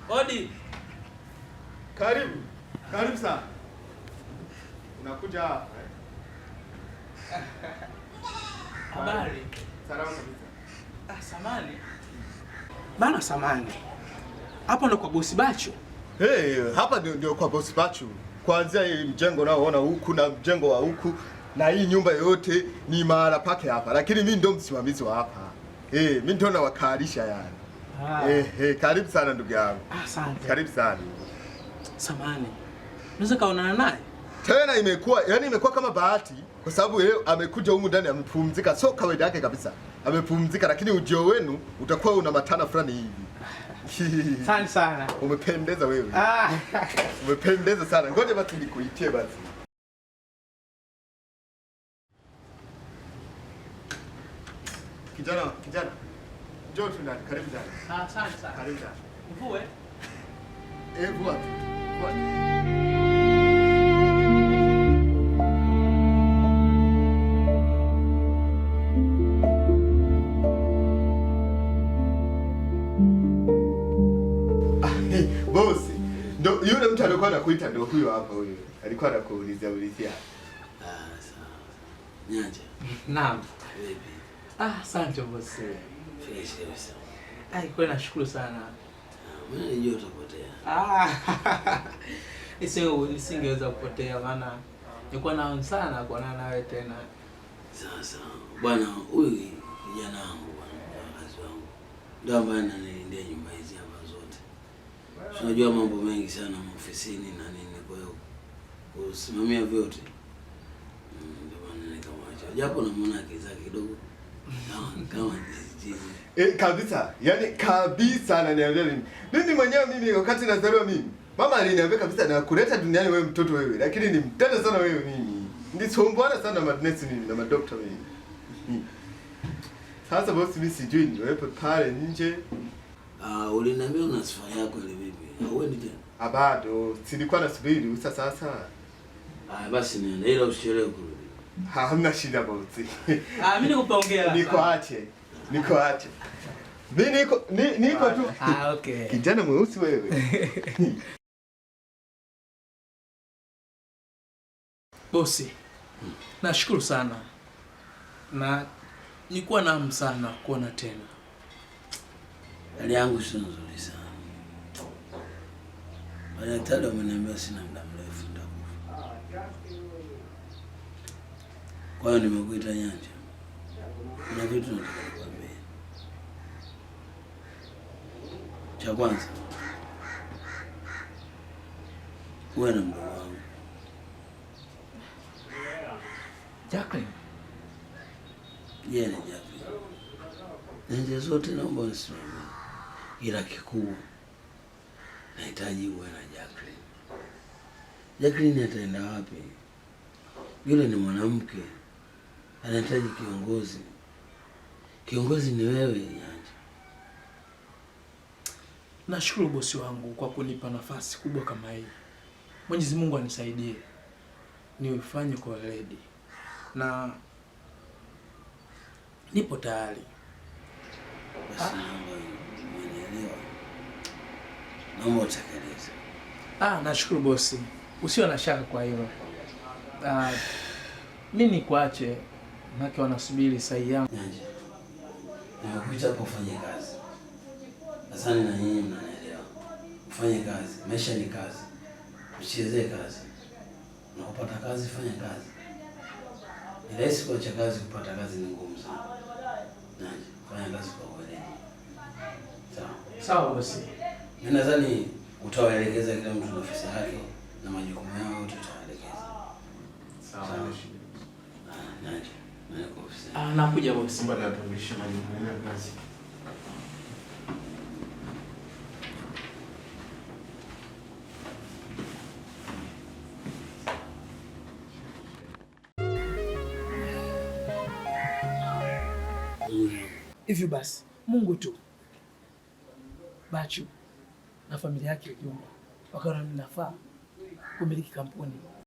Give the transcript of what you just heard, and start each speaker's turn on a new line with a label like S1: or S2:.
S1: Odi.
S2: Karibu. Karibu sana. Unakuja hapa eh?
S1: Habari.
S2: Salama kabisa.
S1: Samani. Bana samani. Hapa ndo kwa bosi Bachu.
S2: Hapa ndio kwa bosi Bachu. Kuanzia hii mjengo unaoona huku na mjengo wa huku na hii nyumba yote ni mahala pake hapa. Lakini mimi ndo msimamizi wa hapa. Mimi ndo nawakalisha yani. Karibu sana ndugu yangu.
S1: Asante.
S2: Karibu sana.
S1: Samani. Unaweza kaonana naye?
S2: Tena imekuwa kama bahati kwa sababu leo amekuja humu ndani amepumzika. So kawaida yake kabisa. Amepumzika lakini ujio wenu utakuwa una matana fulani hivi.
S1: Asante sana.
S2: Umependeza wewe. Umependeza sana. Ngoja basi nikuitie basi. Kijana. Njoo tu ndani, karibu ndani.
S1: Asante sana.
S2: Karibu ndani.
S1: Mvue.
S2: Vua. Bosi, ndo yule mtu alikuwa anakuita ndo huyo hapa huyo. Alikuwa anakuulizia.
S3: Sawa. Nyanja.
S1: Naam.
S3: Vipi?
S1: Asante bosi.
S3: Fresh kabisa.
S1: Kwa nashukuru sana.
S3: Mimi nilijua utapotea.
S1: Nisingeweza kupotea maana nilikuwa naona sana kuonana nawe tena.
S3: Sawa. Bwana huyu kijana wangu bwana, kazi wangu. Ndio ambaye ananilindia nyumba hizi hapa zote. Tunajua mambo mengi sana ofisini na nini, kwa hiyo kusimamia vyote. Ndio maana nikamwacha. Japo namuona akiza kidogo. Kama
S2: Kabisa. Yaani kabisa ananiambia mimi. Mimi mwenyewe wakati nazaliwa mimi. Mama aliniambia kabisa na kuleta duniani wewe mtoto wewe. Lakini ni mtenda sana wewe mimi. Nisomboana sana madnesi mimi na madokta mimi. Sasa bosi mimi sijui niwepo pale nje.
S3: Uliniambia una sifa yako ile vipi? Hauendi tena?
S2: Bado, silikuwa nasubiri sasa.
S3: Basi nenda ila usichelewe kurudi.
S2: Hamna shida bosi.
S1: Mimi nikupongea.
S2: Nikuache. Mimi niko tu.
S1: Okay.
S2: Kijana mweusi wewe.
S1: Bosi. Nashukuru sana. Na nilikuwa na hamu sana kuona tena.
S3: Hali yangu sio nzuri sana. Madaktari wameniambia sina muda mrefu nitakufa. Kwa hiyo nimekuita Nyanja. Kuna vitu nataka nikwambie. Cha kwanza, uwe na mdogo wangu
S1: Jacqueline.
S3: Yeye ni Jacqueline. Nje zote naomba usimame. Ila kikubwa nahitaji uwe na Jacqueline. Jacqueline ataenda wapi? Yule ni mwanamke. Anahitaji kiongozi. Kiongozi ni wewe Nyanja.
S1: Nashukuru bosi wangu kwa kunipa nafasi kubwa kama hii. Mwenyezi Mungu anisaidie niufanye kwa weledi. Na nipo tayari.
S3: Basi naomba unielewe. Naomba utekeleze.
S1: Nashukuru bosi. Usiwe na shaka kwa hilo. Mimi nikuache maki wanasubiri saa yangu.
S3: Nyanja. Nimekuita hapo ufanye kazi. Asante na nyinyi mnanielewa. Ufanye kazi. Maisha ni kazi. Usichezee kazi. Unapopata kazi fanya kazi. Ni rahisi kuacha kazi, kupata kazi ni ngumu sana. Nyanja, fanya kazi kwa weledi.
S1: Sawa bosi.
S3: Mimi nadhani utawaelekeza kila mtu nafasi yake na majukumu yao yote utawaelekeza. Sawa. Nyanja, niko ofisini.
S1: Nakuja bosi.
S2: Baada ya kutumisha majukumu ya kazi.
S1: Hivyo basi, Mungu tu Bachu na familia yake ujumla wakaona ninafaa kumiliki kampuni.